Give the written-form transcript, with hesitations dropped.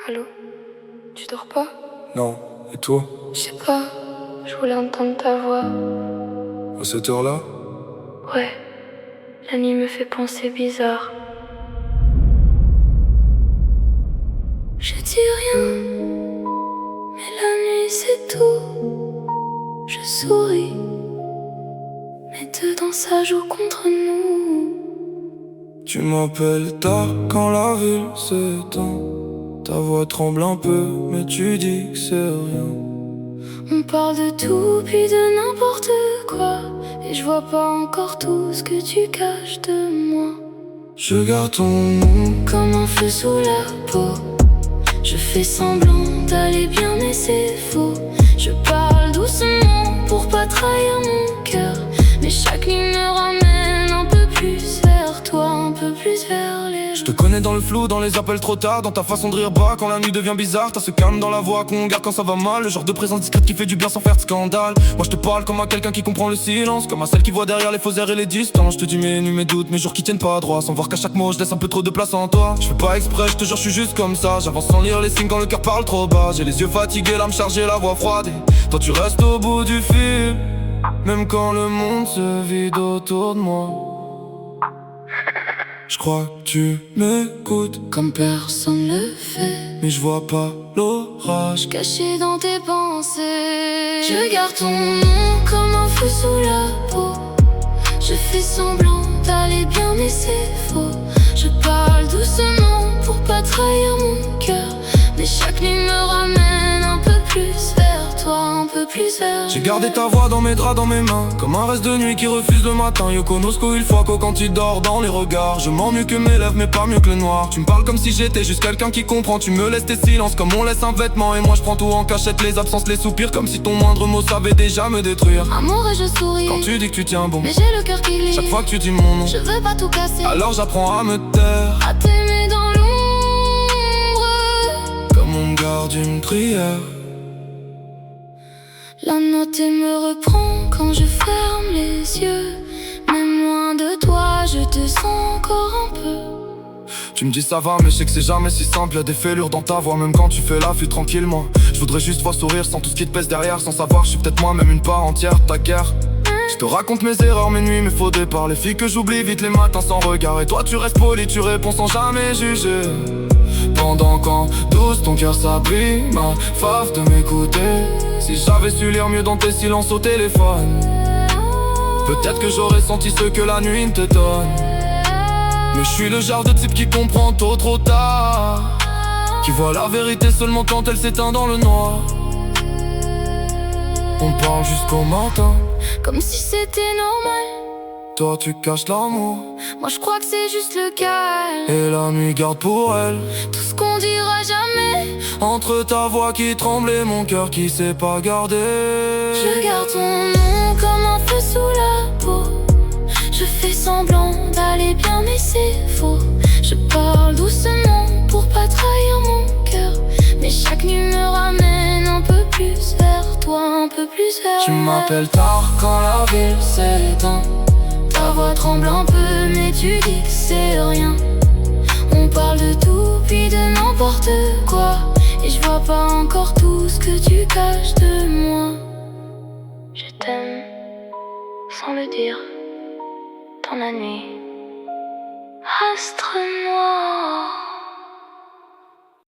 Allô? Tu dors pas? Non, et toi? Je sais pas, je voulais entendre ta voix. À cette heure-là? Ouais, la nuit me fait penser bizarre. Je dis rien, mais la nuit c'est tout. Je souris, mais dedans ça joue contre nous. Tu m'appelles tard quand la ville s'éteint. Ta voix tremble un peu, mais tu dis que c'est rien. On parle de tout puis de n'importe quoi, et je vois pas encore tout ce que tu caches de moi. Je garde ton nom Comme un feu sous la peau. Je fais semblant d'aller bien mais c'est faux. Je parle doucement pour pas trahir mon cœur, mais chaque nuit me ramène un peu plus vers toi, un peu plus vers les... Je te connais dans le flou, dans les appels trop tard, dans ta façon de rire bas quand la nuit devient bizarre. T'as ce calme dans la voix qu'on garde quand ça va mal, le genre de présence discrète qui fait du bien sans faire de scandale. Moi je te parle comme à quelqu'un qui comprend le silence, comme à celle qui voit derrière les faux airs et les distances. Je te dis mes nuits, mes doutes, mes jours qui tiennent pas droit, sans voir qu'à chaque mot je laisse un peu trop de place en toi. Je fais pas exprès, je te jure je suis juste comme ça. J'avance sans lire les signes quand le cœur parle trop bas. J'ai les yeux fatigués, l'âme chargée, la voix froide, et toi tu restes au bout du fil, même quand le monde se vide autour de moi. Je crois que tu m'écoutes Comme personne le fait, mais je vois pas l'orage. caché dans tes pensées. Je garde ton nom comme un feu sous la peau. Je fais semblant d'aller bien mais c'est faux. Je parle doucement pour pas trahir mon cœur, mais chaque nuit me ramène un peu plus vers toi, un peu plus vers... J'ai gardé ta voix dans mes draps, dans mes mains, comme un reste de nuit qui refuse le matin. Yoko Nosko, il faut quand tu dors dans les regards. Je mens mieux que mes lèvres mais pas mieux que le noir. Tu me parles comme si j'étais juste quelqu'un qui comprend. Tu me laisses tes silences comme on laisse un vêtement, et moi je prends tout en cachette, les absences, les soupirs, comme si ton moindre mot savait déjà me détruire. Amour et je souris Quand tu dis que tu tiens bon, mais j'ai le cœur qui glisse. chaque fois que tu dis mon nom, Je veux pas tout casser, alors j'apprends à me taire, à t'aimer dans l'ombre. comme on me garde une prière. La note me reprend quand je ferme les yeux. Même loin de toi, je te sens encore un peu. Tu me dis ça va mais je sais que c'est jamais si simple. Y'a des fêlures dans ta voix même quand tu fais la fuite tranquillement. Je voudrais juste voir sourire sans tout ce qui te pèse derrière. Sans savoir je suis peut-être moi-même une part entière de ta guerre. Je te raconte mes erreurs, mes nuits, mes faux départs, les filles que j'oublie vite les matins sans regard. Et toi tu restes poli, tu réponds sans jamais juger. Pendant qu'en douce ton cœur s'abîme, ma fave de m'écouter. Si j'avais su lire mieux dans tes silences au téléphone, peut-être que j'aurais senti ce que la nuit te donne. Mais je suis le genre de type qui comprend tôt trop tard, qui voit la vérité seulement quand elle s'éteint dans le noir. On parle jusqu'au matin, Comme si c'était normal. toi tu caches l'amour, Moi je crois que c'est juste le calme. et la nuit garde pour elle. Tout ce qu'on dira jamais. Entre ta voix qui tremble et mon cœur qui sait pas garder. Je garde ton nom comme un feu sous la peau. Je fais semblant d'aller bien mais c'est faux. Je parle doucement pour pas trahir mon cœur, mais chaque nuit me ramène un peu plus vers toi, un peu plus vers... Tu m'appelles tard quand la ville s'éteint. Ta voix tremble un peu mais tu dis que c'est rien. On parle de tout puis de n'importe quoi, et je vois pas encore tout ce que tu caches de moi. Je t'aime sans le dire, dans la nuit, astre noir.